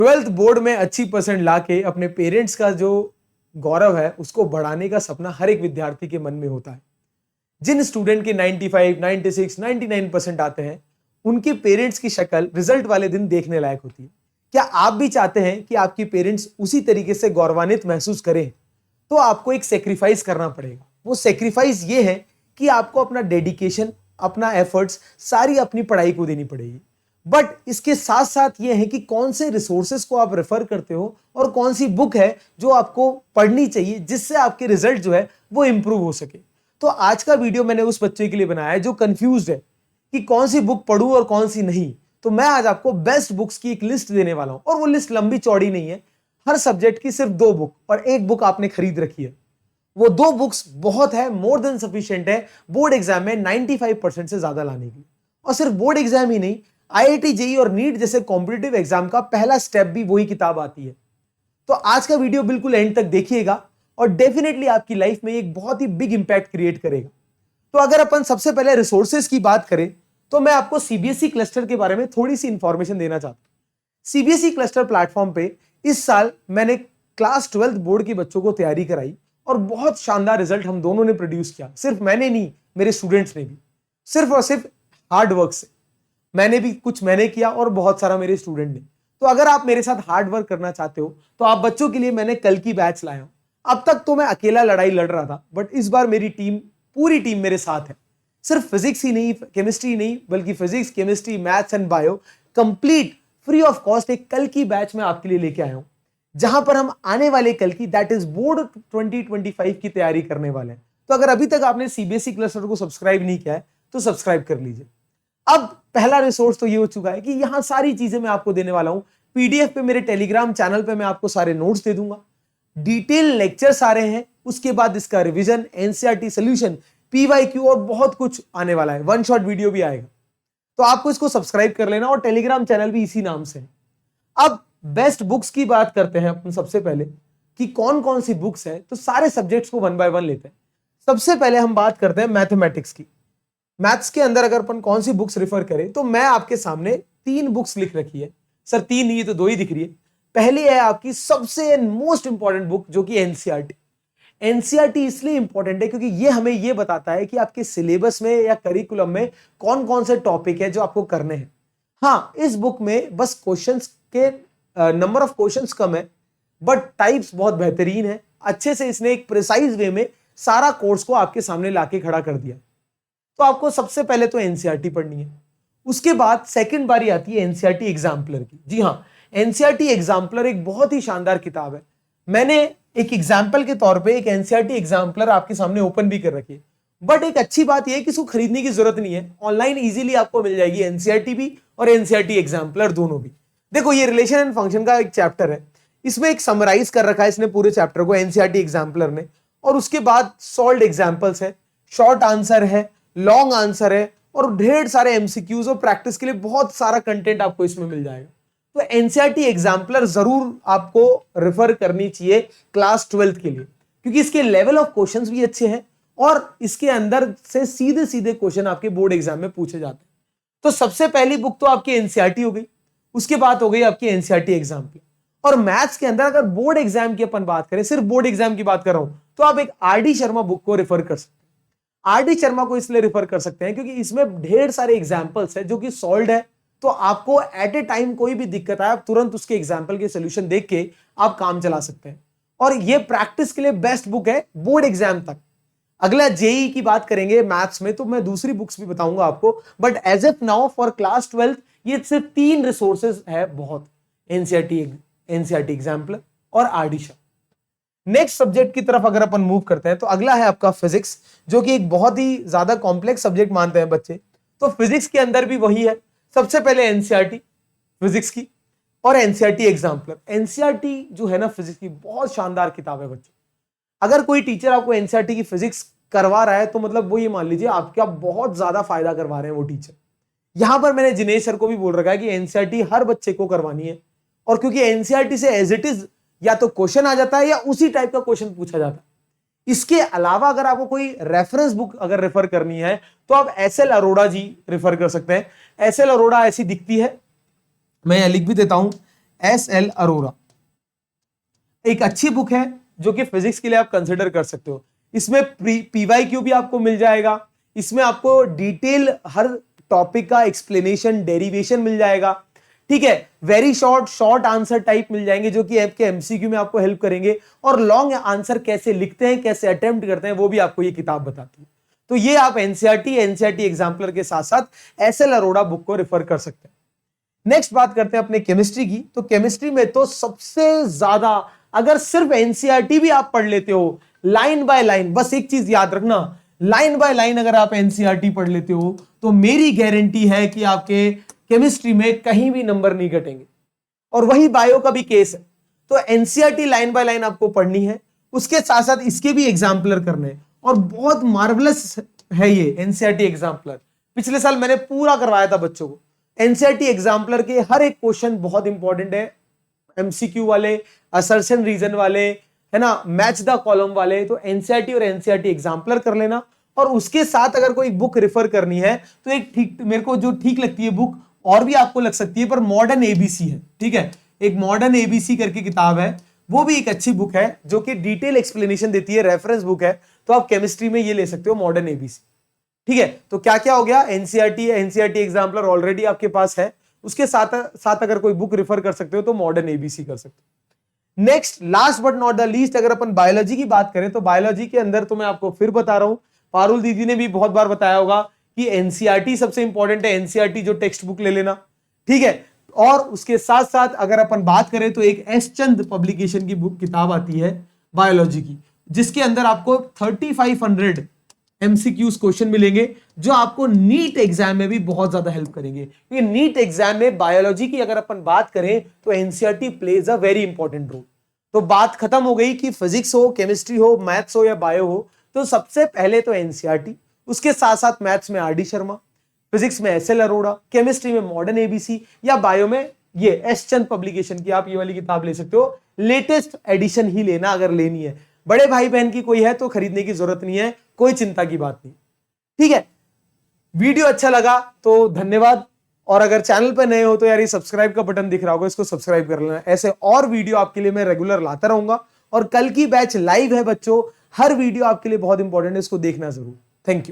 Twelfth board में अच्छी percent लाके अपने पेरेंट्स का जो गौरव है उसको बढ़ाने का सपना हर एक विद्यार्थी के मन में होता है। जिन स्टूडेंट के 95, 96, 99% आते हैं, उनके पेरेंट्स की शक्ल रिजल्ट वाले दिन देखने लायक होती है। क्या आप भी चाहते हैं कि आपकी पेरेंट्स उसी तरीके से गौरवान्वित महसूस करें? तो आपको एक सेक्रीफाइस करना पड़ेगा। वो सेक्रीफाइस ये है कि आपको अपना डेडिकेशन, अपना एफर्ट्स, सारी अपनी पढ़ाई को देनी पड़ेगी। बट इसके साथ साथ ये है कि कौन से रिसोर्सेज को आप रेफर करते हो और कौन सी बुक है जो आपको पढ़नी चाहिए जिससे आपके रिजल्ट जो है वो इंप्रूव हो सके। तो आज का वीडियो मैंने उस बच्चे के लिए बनाया है जो कंफ्यूज्ड है कि कौन सी बुक पढ़ूं और कौन सी नहीं। तो मैं आज आपको बेस्ट बुक्स की एक लिस्ट देने वाला हूं और वो लिस्ट लंबी चौड़ी नहीं है। हर सब्जेक्ट की सिर्फ 2 बुक और 1 बुक आपने खरीद रखी है। वो 2 बुक्स बहुत है, मोर देन सफिशिएंट है बोर्ड एग्जाम में 95% से ज्यादा लाने की। और सिर्फ बोर्ड एग्जाम ही नहीं, आईआईटी, जेईई और नीट जैसे कॉम्पिटिटिव एग्जाम का पहला स्टेप भी वही किताब आती है। तो आज का वीडियो बिल्कुल एंड तक देखिएगा और डेफिनेटली आपकी लाइफ में एक बहुत ही बिग इंपैक्ट क्रिएट करेगा। तो अगर अपन सबसे पहले रिसोर्सेज की बात करें तो मैं आपको सीबीएसई क्लस्टर के बारे में थोड़ी सी इंफॉर्मेशन देना चाहता हूं। सीबीएसई क्लस्टर प्लेटफॉर्म पे इस साल मैंने क्लास 12th बोर्ड के बच्चों को तैयारी कराई और बहुत शानदार रिजल्ट हम दोनों ने प्रोड्यूस किया। सिर्फ मैंने नहीं, मेरे स्टूडेंट्स ने भी, सिर्फ और सिर्फ हार्ड वर्क से। मैंने भी कुछ मैंने किया और बहुत सारा मेरे स्टूडेंट ने। तो अगर आप मेरे साथ हार्ड वर्क करना चाहते हो तो आप बच्चों के लिए मैंने कल की बैच लाया हूं। अब तक तो मैं अकेला लड़ाई लड़ रहा था, बट इस बार मेरी टीम, पूरी टीम मेरे साथ है। सिर्फ फिजिक्स ही नहीं, केमिस्ट्री नहीं, बल्कि physics, chemistry, maths and bio complete free of cost एक कल की बैच में आपके लिए लेके आया हूं, जहां पर हम आने वाले कल की, दैट इज बोर्ड 2025 की तैयारी करने वाले हैं। तो अगर अभी तक आपने सीबीएसई क्लस्टर को सब्सक्राइब नहीं किया है तो सब्सक्राइब कर लीजिए। अब पहला रिसोर्स तो ये हो चुका है कि यहां सारी चीजें मैं आपको देने वाला हूं। पीडीएफ पे मेरे टेलीग्राम चैनल पे मैं आपको सारे नोट्स दे दूंगा, डिटेल लेक्चर्स आ रहे हैं, उसके बाद इसका रिवीजन, एनसीईआरटी सॉल्यूशन, पीवाईक्यू और बहुत कुछ आने वाला है। 1 शॉट वीडियो भी आएगा। तो आपको इसको सब्सक्राइब कर लेना और टेलीग्राम चैनल भी इसी नाम से है। अब बेस्ट बुक्स की बात करते हैं अपन सबसे पहले कि कौन कौन सी बुक्स है। तो सारे सब्जेक्ट्स को 1 बाय 1 लेते हैं। सबसे पहले हम बात करते हैं मैथमेटिक्स की। मैथ्स के अंदर अगर अपन कौन सी बुक्स रेफर करें तो मैं आपके सामने 3 बुक्स लिख रखी है। सर 3 नहीं, तो 2 ही दिख रही है। पहली है आपकी सबसे मोस्ट इंपॉर्टेंट बुक जो कि एनसीईआरटी। एनसीईआरटी इसलिए इंपॉर्टेंट है क्योंकि ये हमें ये बताता है कि आपके सिलेबस में या करिकुलम में कौन कौन से टॉपिक है जो आपको करने हैं। हाँ, इस बुक में बस क्वेश्चंस के नंबर ऑफ क्वेश्चंस कम है, बट टाइप्स बहुत बेहतरीन है। अच्छे से इसने एक प्रिसाइज वे में सारा कोर्स को आपके सामने लाके खड़ा कर दिया। तो आपको सबसे पहले तो एनसीईआरटी पढ़नी है। उसके बाद सेकंड बारी आती है एनसीईआरटी एग्जाम्पलर की। जी हाँ, एनसीईआरटी एग्जाम्पलर एक बहुत ही शानदार किताब है। मैंने एक एग्जाम्पल के तौर पे एक एनसीईआरटी एग्जाम्पलर आपके सामने ओपन भी कर रखी है। बट एक अच्छी बात यह है कि इसको खरीदने की जरूरत नहीं है, ऑनलाइन इजीली आपको मिल जाएगी एनसीईआरटी भी और एनसीईआरटी एग्जाम्पलर दोनों भी। देखो, ये रिलेशन एंड फंक्शन का एक चैप्टर है, इसमें एक समराइज कर रखा है इसने पूरे चैप्टर को एनसीईआरटी एग्जाम्पलर ने। और उसके बाद सॉल्व्ड एग्जाम्पल्स है, शॉर्ट आंसर है, लॉन्ग आंसर है और ढेर सारे एमसीक्यूज और प्रैक्टिस के लिए बहुत सारा कंटेंट आपको इसमें मिल जाएगा। तो एनसीईआरटी एग्जाम्पलर जरूर आपको रेफर करनी चाहिए क्लास 12th के लिए, क्योंकि इसके लेवल ऑफ क्वेश्चंस भी अच्छे हैं और इसके अंदर से सीधे सीधे क्वेश्चन आपके बोर्ड एग्जाम में पूछे जाते हैं। तो सबसे पहली बुक तो आपकी एनसीईआरटी हो गई, उसके बाद हो गई आपकी एनसीईआरटी एग्जाम्पलर। और मैथ्स के अंदर अगर बोर्ड एग्जाम की अपन बात करें, सिर्फ बोर्ड एग्जाम की बात कर रहा हूं, तो आप एक आरडी शर्मा बुक को रेफर कर सकते हैं। आरडी शर्मा को इसलिए रेफर कर सकते हैं क्योंकि इसमें ढेर सारे एग्जाम्पल्स है जो कि सॉल्व्ड है। तो आपको एट ए टाइम कोई भी दिक्कत आए, आप तुरंत उसके एग्जाम्पल के सोल्यूशन देख के आप काम चला सकते हैं। और ये प्रैक्टिस के लिए बेस्ट बुक है बोर्ड एग्जाम तक। अगला जेईई की बात करेंगे मैथ्स में, तो मैं दूसरी बुक्स भी बताऊंगा आपको, but as of now for class 12th ये सिर्फ 3 रिसोर्सेज है बहुत, एनसीईआरटी एग्जाम्पलर और आरडी शर्मा। नेक्स्ट सब्जेक्ट की तरफ अगर अपन मूव करते हैं तो अगला है आपका फिजिक्स, जो कि एक बहुत ही ज्यादा कॉम्प्लेक्स सब्जेक्ट मानते हैं बच्चे। तो फिजिक्स के अंदर भी वही है, सबसे पहले एनसीईआरटी फिजिक्स की और एनसीईआरटी एग्जाम्पलर। एनसीईआरटी जो है ना फिजिक्स की, बहुत शानदार किताब है बच्चों। अगर कोई टीचर आपको एनसीईआरटी की फिजिक्स करवा रहा है तो मतलब वो ये मान लीजिए आपका बहुत ज्यादा फायदा करवा रहे हैं वो टीचर। यहां पर मैंने जिनेश सर को भी बोल रखा है कि एनसीईआरटी हर बच्चे को करवानी है, और क्योंकि एनसीईआरटी से एज इट इज या तो क्वेश्चन आ जाता है या उसी टाइप का क्वेश्चन पूछा जाता है। इसके अलावा अगर आपको कोई रेफरेंस बुक अगर रेफर करनी है तो आप एसएल अरोड़ा जी रेफर कर सकते हैं। एसएल अरोड़ा ऐसी दिखती है, मैं यहां लिख भी देता हूं, SL अरोरा एक अच्छी बुक है जो कि फिजिक्स के लिए आप कंसिडर कर सकते हो। इसमें PYQ भी आपको मिल जाएगा, इसमें आपको डिटेल हर टॉपिक का एक्सप्लेनेशन, डेरिवेशन मिल जाएगा, ठीक है। वेरी शॉर्ट आंसर टाइप मिल जाएंगे जो कि आपके MCQ में आपको हेल्प करेंगे, और लॉन्ग आंसर कैसे लिखते हैं, कैसे अटेम्प्ट करते हैं, वो भी आपको ये किताब बताती है। तो ये आप NCERT एग्जाम्पलर के साथ साथ SL अरोड़ा बुक को रेफर कर सकते हैं। नेक्स्ट बात करते हैं अपने केमिस्ट्री की। तो केमिस्ट्री में तो सबसे ज्यादा, अगर सिर्फ NCERT भी आप पढ़ लेते हो लाइन बाय लाइन, बस एक चीज याद रखना, लाइन बाय लाइन अगर आप NCERT पढ़ लेते हो तो मेरी गारंटी है कि आपके केमिस्ट्री में कहीं भी नंबर नहीं घटेंगे। और वही बायो का भी केस है। तो NCERT लाइन बाय लाइन आपको पढ़नी है, उसके साथ साथ इसके भी एग्जाम्पलर करने हैं, और बहुत मार्वलस है ये NCERT एग्जाम्पलर। पिछले साल मैंने पूरा करवाया था बच्चों को। NCERT एग्जाम्पलर के हर एक क्वेश्चन बहुत इंपॉर्टेंट है, MCQ वाले, असर्शन रीजन वाले, है ना, मैच द कॉलम वाले। तो NCERT और NCERT एग्जाम्पलर कर लेना, और उसके साथ अगर कोई बुक रेफर करनी है तो एक ठीक, मेरे को जो ठीक लगती है बुक, और भी आपको लग सकती है, पर मॉडर्न ABC है, ठीक है। एक मॉडर्न ABC करके किताब है, वो भी एक अच्छी बुक है जो कि डिटेल एक्सप्लेनेशन देती है, रेफरेंस बुक है। तो आप केमिस्ट्री में ये ले सकते हो, मॉडर्न ABC, ठीक है। तो क्या क्या हो गया, NCERT एग्जाम्पलर ऑलरेडी आपके पास है, उसके साथ अगर कोई बुक रेफर कर सकते हो तो मॉडर्न ABC कर सकते हो। Next, last but not the least, अगर अपन बायोलॉजी की बात करें तो बायोलॉजी के अंदर तो मैं आपको फिर बता रहा हूं, पारुल दीदी ने भी बहुत बार बताया होगा कि NCERT सबसे इंपॉर्टेंट है, NCERT जो टेक्स्ट बुक ले लेना, ठीक है। और उसके साथ साथ अगर अपन बात करें तो एक S चंद पब्लिकेशन की बुक किताब आती है बायोलॉजी की, जिसके अंदर आपको 3500 MCQs क्वेश्चन मिलेंगे, जो आपको नीट एग्जाम में भी बहुत ज्यादा हेल्प करेंगे। क्योंकि नीट एग्जाम में बायोलॉजी की अगर अपन बात करें तो NCERT plays a very important role. तो बात खत्म हो गई कि फिजिक्स हो, केमिस्ट्री हो, मैथ्स हो या बायो हो, तो सबसे पहले तो NCERT, उसके साथ साथ मैथ्स में RD शर्मा, फिजिक्स में SL अरोड़ा, केमिस्ट्री में मॉडर्न ABC, या बायो में ये S चंद पब्लिकेशन की आप ये वाली किताब ले सकते हो। लेटेस्ट एडिशन ही लेना अगर लेनी है, बड़े भाई बहन की कोई है तो खरीदने की जरूरत नहीं है, कोई चिंता की बात नहीं, ठीक है। वीडियो अच्छा लगा तो धन्यवाद, और अगर चैनल पर नए हो तो यार ये सब्सक्राइब का बटन दिख रहा होगा, इसको सब्सक्राइब कर लेना। ऐसे और वीडियो आपके लिए मैं रेगुलर लाता रहूंगा, और कल की बैच लाइव है बच्चों, हर वीडियो आपके लिए बहुत इंपॉर्टेंट है, इसको देखना जरूर। Thank you.